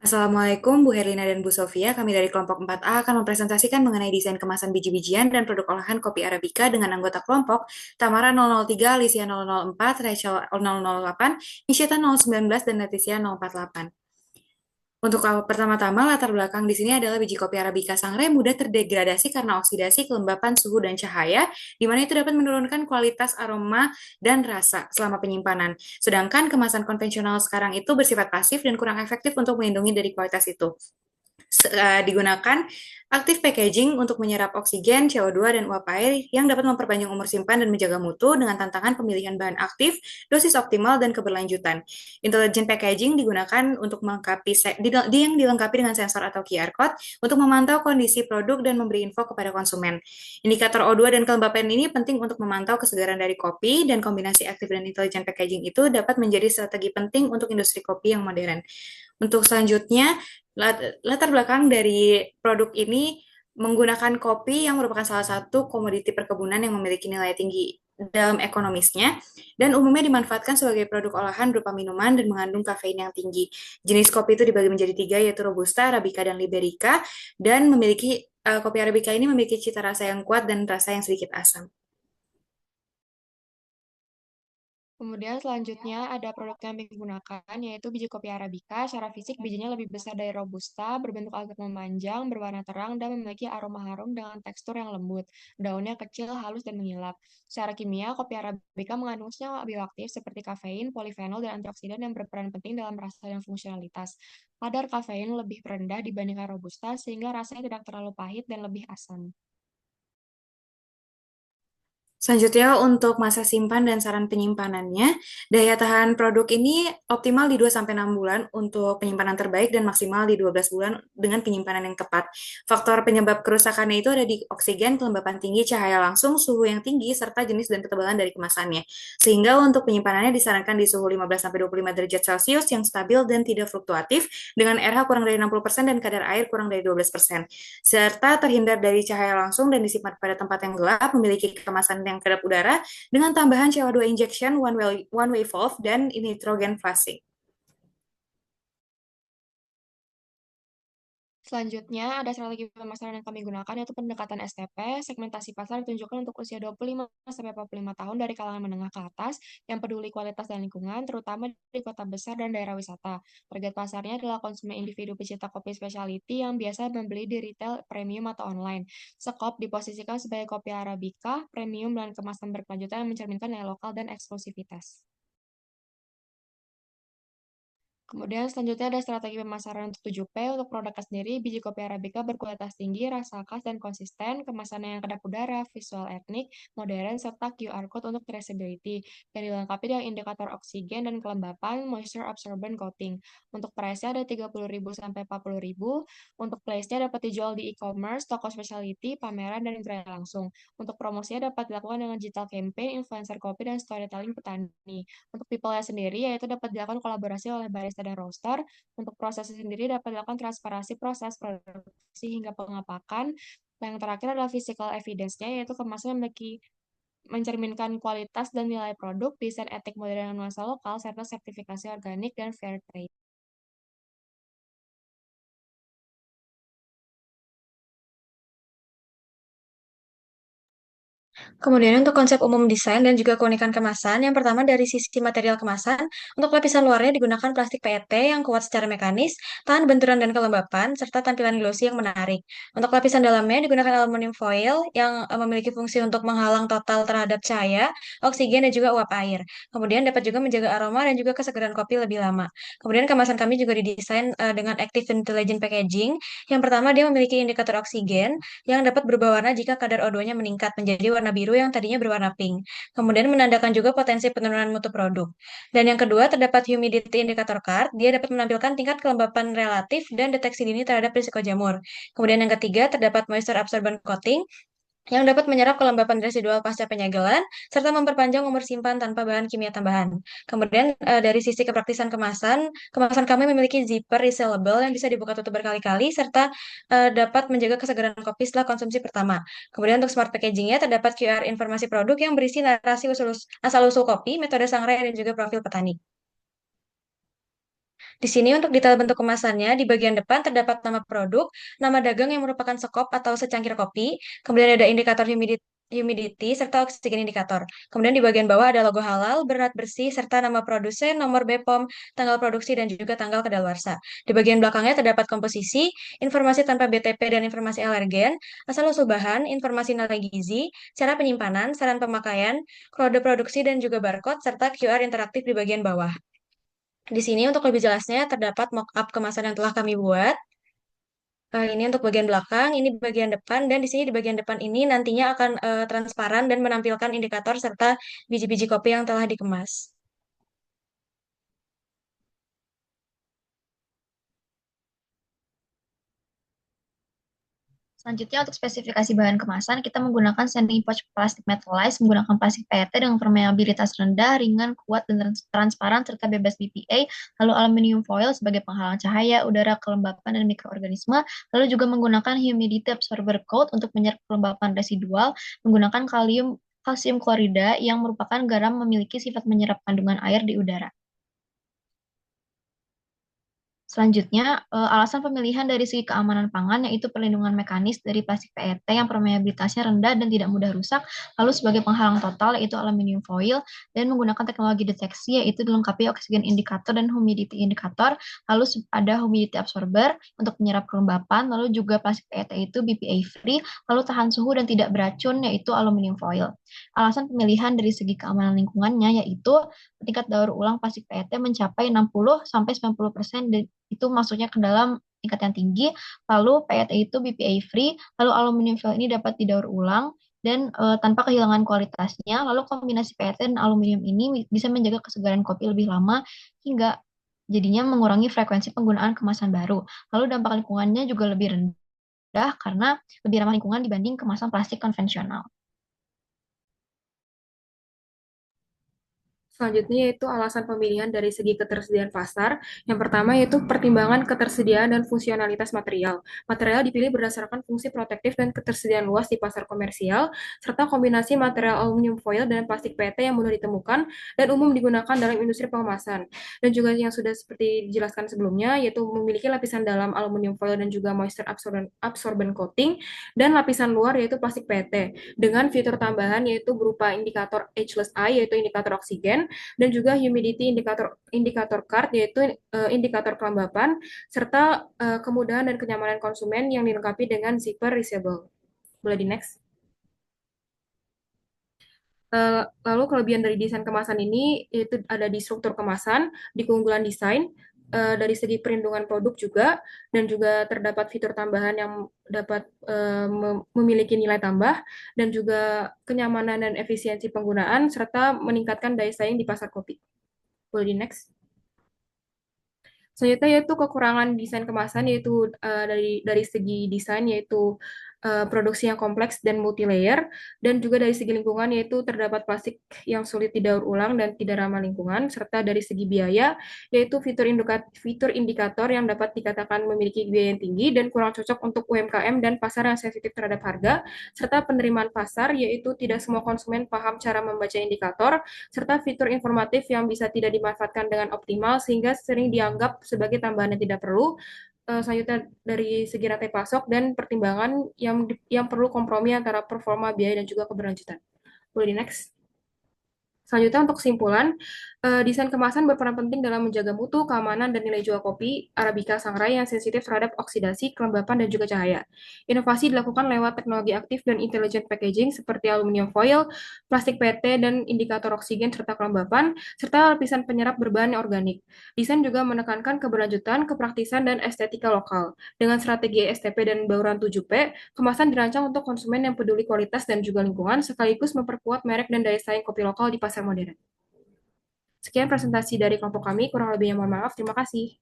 Assalamualaikum Bu Herlina dan Bu Sofia. Kami dari kelompok 4A akan mempresentasikan mengenai desain kemasan biji-bijian dan produk olahan kopi Arabica dengan anggota kelompok Tamara 003, Alicia 004, Rachel 008, Nishita 019, dan Leticia 048. Untuk pertama-tama, latar belakang di sini adalah biji kopi Arabica Sangrai mudah terdegradasi karena oksidasi, kelembapan, suhu, dan cahaya, di mana itu dapat menurunkan kualitas aroma dan rasa selama penyimpanan. Sedangkan kemasan konvensional sekarang itu bersifat pasif dan kurang efektif untuk melindungi dari kualitas itu. Digunakan aktif packaging untuk menyerap oksigen, CO2, dan uap air yang dapat memperpanjang umur simpan dan menjaga mutu dengan tantangan pemilihan bahan aktif, dosis optimal, dan keberlanjutan. Intelligent packaging digunakan untuk melengkapi yang dilengkapi dengan sensor atau QR code untuk memantau kondisi produk dan memberi info kepada konsumen. Indikator O2 dan kelembapan ini penting untuk memantau kesegaran dari kopi, dan kombinasi aktif dan intelligent packaging itu dapat menjadi strategi penting untuk industri kopi yang modern. Untuk selanjutnya, latar belakang dari produk ini menggunakan kopi yang merupakan salah satu komoditi perkebunan yang memiliki nilai tinggi dalam ekonomisnya dan umumnya dimanfaatkan sebagai produk olahan berupa minuman dan mengandung kafein yang tinggi. Jenis kopi itu dibagi menjadi tiga, yaitu Robusta, Arabica, dan Liberica, dan kopi Arabica ini memiliki cita rasa yang kuat dan rasa yang sedikit asam. Kemudian selanjutnya ada produk yang digunakan yaitu biji kopi Arabica. Secara fisik bijinya lebih besar dari Robusta, berbentuk agak memanjang, berwarna terang, dan memiliki aroma harum dengan tekstur yang lembut. Daunnya kecil, halus, dan mengilap. Secara kimia, kopi Arabica mengandung senyawa bioaktif seperti kafein, polifenol, dan antioksidan yang berperan penting dalam rasa dan fungsionalitas. Kadar kafein lebih rendah dibandingkan Robusta sehingga rasanya tidak terlalu pahit dan lebih asam. Selanjutnya untuk masa simpan dan saran penyimpanannya, daya tahan produk ini optimal di 2 sampai 6 bulan untuk penyimpanan terbaik dan maksimal di 12 bulan dengan penyimpanan yang tepat. Faktor penyebab kerusakannya itu ada di oksigen, kelembapan tinggi, cahaya langsung, suhu yang tinggi, serta jenis dan ketebalan dari kemasannya. Sehingga untuk penyimpanannya disarankan di suhu 15-25 derajat Celcius yang stabil dan tidak fluktuatif dengan RH kurang dari 60% dan kadar air kurang dari 12%, serta terhindar dari cahaya langsung dan disimpan pada tempat yang gelap, memiliki kemasan yang kedap udara dengan tambahan CO2 injection, one way valve, dan nitrogen flushing. Selanjutnya, ada strategi pemasaran yang kami gunakan yaitu pendekatan STP. Segmentasi pasar ditunjukkan untuk usia 25-45 tahun dari kalangan menengah ke atas yang peduli kualitas dan lingkungan, terutama di kota besar dan daerah wisata. Target pasarnya adalah konsumen individu pecinta kopi specialty yang biasa membeli di retail premium atau online. Sekop diposisikan sebagai kopi Arabica, premium dan kemasan berkelanjutan yang mencerminkan nilai lokal dan eksklusivitas. Kemudian selanjutnya ada strategi pemasaran untuk 7P. Untuk produknya sendiri, biji kopi Arabica berkualitas tinggi, rasa khas dan konsisten, kemasannya yang kedap udara, visual etnik, modern, serta QR code untuk traceability, yang dilengkapi dengan indikator oksigen dan kelembapan, moisture absorbent coating. Untuk price-nya ada 30.000 sampai 40.000. Untuk place-nya dapat dijual di e-commerce, toko specialty, pameran, dan internet langsung. Untuk promosinya dapat dilakukan dengan digital campaign, influencer kopi, dan storytelling petani. Untuk people-nya sendiri, yaitu dapat dilakukan kolaborasi oleh barista dan roaster. Untuk prosesnya sendiri dapat dilakukan transparansi proses produksi hingga pengepakan. Yang terakhir adalah physical evidence-nya, yaitu kemasan memiliki mencerminkan kualitas dan nilai produk, desain etik modern dan nuansa lokal, serta sertifikasi organik dan fair trade. Kemudian untuk konsep umum desain dan juga keunikan kemasan, yang pertama dari sisi material kemasan, untuk lapisan luarnya digunakan plastik PET yang kuat secara mekanis, tahan benturan dan kelembapan, serta tampilan glossy yang menarik. Untuk lapisan dalamnya digunakan aluminium foil yang memiliki fungsi untuk menghalang total terhadap cahaya, oksigen, dan juga uap air. Kemudian dapat juga menjaga aroma dan juga kesegaran kopi lebih lama. Kemudian kemasan kami juga didesain dengan active intelligent packaging. Yang pertama dia memiliki indikator oksigen, yang dapat berubah warna jika kadar O2-nya meningkat menjadi warna biru yang tadinya berwarna pink. Kemudian menandakan juga potensi penurunan mutu produk. Dan yang kedua, terdapat humidity indicator card. Dia dapat menampilkan tingkat kelembapan relatif dan deteksi dini terhadap risiko jamur. Kemudian yang ketiga, terdapat moisture absorbent coating yang dapat menyerap kelembapan residual pasca penyegelan serta memperpanjang umur simpan tanpa bahan kimia tambahan. Kemudian dari sisi kepraktisan kemasan, kemasan kami memiliki zipper resealable yang bisa dibuka tutup berkali-kali serta dapat menjaga kesegaran kopi setelah konsumsi pertama. Kemudian untuk smart packagingnya terdapat QR informasi produk yang berisi narasi asal-usul kopi, metode sangrai dan juga profil petani. Di sini untuk detail bentuk kemasannya, di bagian depan terdapat nama produk, nama dagang yang merupakan sekop atau secangkir kopi, kemudian ada indikator humidity, serta oksigen indikator. Kemudian di bagian bawah ada logo halal, berat bersih, serta nama produsen, nomor BPOM, tanggal produksi, dan juga tanggal kadaluarsa. Di bagian belakangnya terdapat komposisi, informasi tanpa BTP dan informasi alergen, asal-usul bahan, informasi nilai gizi, cara penyimpanan, saran pemakaian, kode produksi, dan juga barcode, serta QR interaktif di bagian bawah. Di sini untuk lebih jelasnya terdapat mock-up kemasan yang telah kami buat. Ini untuk bagian belakang, ini bagian depan, dan di sini di bagian depan ini nantinya akan transparan dan menampilkan indikator serta biji-biji kopi yang telah dikemas. Selanjutnya untuk spesifikasi bahan kemasan, kita menggunakan sandwich pouch plastik metallized menggunakan plastik PET dengan permeabilitas rendah, ringan, kuat, dan transparan, serta bebas BPA, lalu aluminium foil sebagai penghalang cahaya, udara, kelembapan, dan mikroorganisme, lalu juga menggunakan humidity absorber coat untuk menyerap kelembapan residual, menggunakan kalsium klorida yang merupakan garam memiliki sifat menyerap kandungan air di udara. Selanjutnya, alasan pemilihan dari segi keamanan pangan yaitu perlindungan mekanis dari plastik PET yang permeabilitasnya rendah dan tidak mudah rusak, lalu sebagai penghalang total yaitu aluminium foil, dan menggunakan teknologi deteksi yaitu dilengkapi oksigen indikator dan humidity indikator, lalu ada humidity absorber untuk menyerap kelembapan, lalu juga plastik PET itu BPA free, lalu tahan suhu dan tidak beracun yaitu aluminium foil. Alasan pemilihan dari segi keamanan lingkungannya yaitu tingkat daur ulang plastik PET mencapai 60-90%, itu masuknya ke dalam tingkat yang tinggi, lalu PET itu BPA free, lalu aluminium foil ini dapat didaur ulang dan tanpa kehilangan kualitasnya, lalu kombinasi PET dan aluminium ini bisa menjaga kesegaran kopi lebih lama hingga jadinya mengurangi frekuensi penggunaan kemasan baru. Lalu dampak lingkungannya juga lebih rendah karena lebih ramah lingkungan dibanding kemasan plastik konvensional. Selanjutnya yaitu alasan pemilihan dari segi ketersediaan pasar. Yang pertama yaitu pertimbangan ketersediaan dan fungsionalitas material. Material dipilih berdasarkan fungsi protektif dan ketersediaan luas di pasar komersial, serta kombinasi material aluminium foil dan plastik PET yang mudah ditemukan dan umum digunakan dalam industri pengemasan. Dan juga yang sudah seperti dijelaskan sebelumnya, yaitu memiliki lapisan dalam aluminium foil dan juga moisture absorbent coating, dan lapisan luar yaitu plastik PET, dengan fitur tambahan yaitu berupa indikator ageless eye, yaitu indikator oksigen, dan juga humidity indikator card yaitu indikator kelembapan, serta kemudahan dan kenyamanan konsumen yang dilengkapi dengan zipper reusable. Boleh di next. Lalu kelebihan dari desain kemasan ini yaitu ada di struktur kemasan, di keunggulan desain, dari segi perlindungan produk juga, dan juga terdapat fitur tambahan yang dapat memiliki nilai tambah, dan juga kenyamanan dan efisiensi penggunaan, serta meningkatkan daya saing di pasar kopi. Boleh di next. Selanjutnya yaitu kekurangan desain kemasan, yaitu dari segi desain yaitu produksi yang kompleks dan multi-layer, dan juga dari segi lingkungan yaitu terdapat plastik yang sulit didaur ulang dan tidak ramah lingkungan, serta dari segi biaya yaitu fitur indikator yang dapat dikatakan memiliki biaya yang tinggi dan kurang cocok untuk UMKM dan pasar yang sensitif terhadap harga, serta penerimaan pasar yaitu tidak semua konsumen paham cara membaca indikator, serta fitur informatif yang bisa tidak dimanfaatkan dengan optimal sehingga sering dianggap sebagai tambahan yang tidak perlu. Selanjutnya dari segi rantai pasok dan pertimbangan yang perlu kompromi antara performa, biaya, dan juga keberlanjutan. Boleh di next. Selanjutnya untuk kesimpulan, desain kemasan berperan penting dalam menjaga mutu, keamanan, dan nilai jual kopi Arabica Sangrai yang sensitif terhadap oksidasi, kelembapan, dan juga cahaya. Inovasi dilakukan lewat teknologi aktif dan intelligent packaging seperti aluminium foil, plastik PET, dan indikator oksigen serta kelembapan, serta lapisan penyerap berbahan organik. Desain juga menekankan keberlanjutan, kepraktisan, dan estetika lokal. Dengan strategi STP dan bauran 7P, kemasan dirancang untuk konsumen yang peduli kualitas dan juga lingkungan, sekaligus memperkuat merek dan daya saing kopi lokal di pasar modern. Sekian presentasi dari kelompok kami, kurang lebihnya mohon maaf. Terima kasih.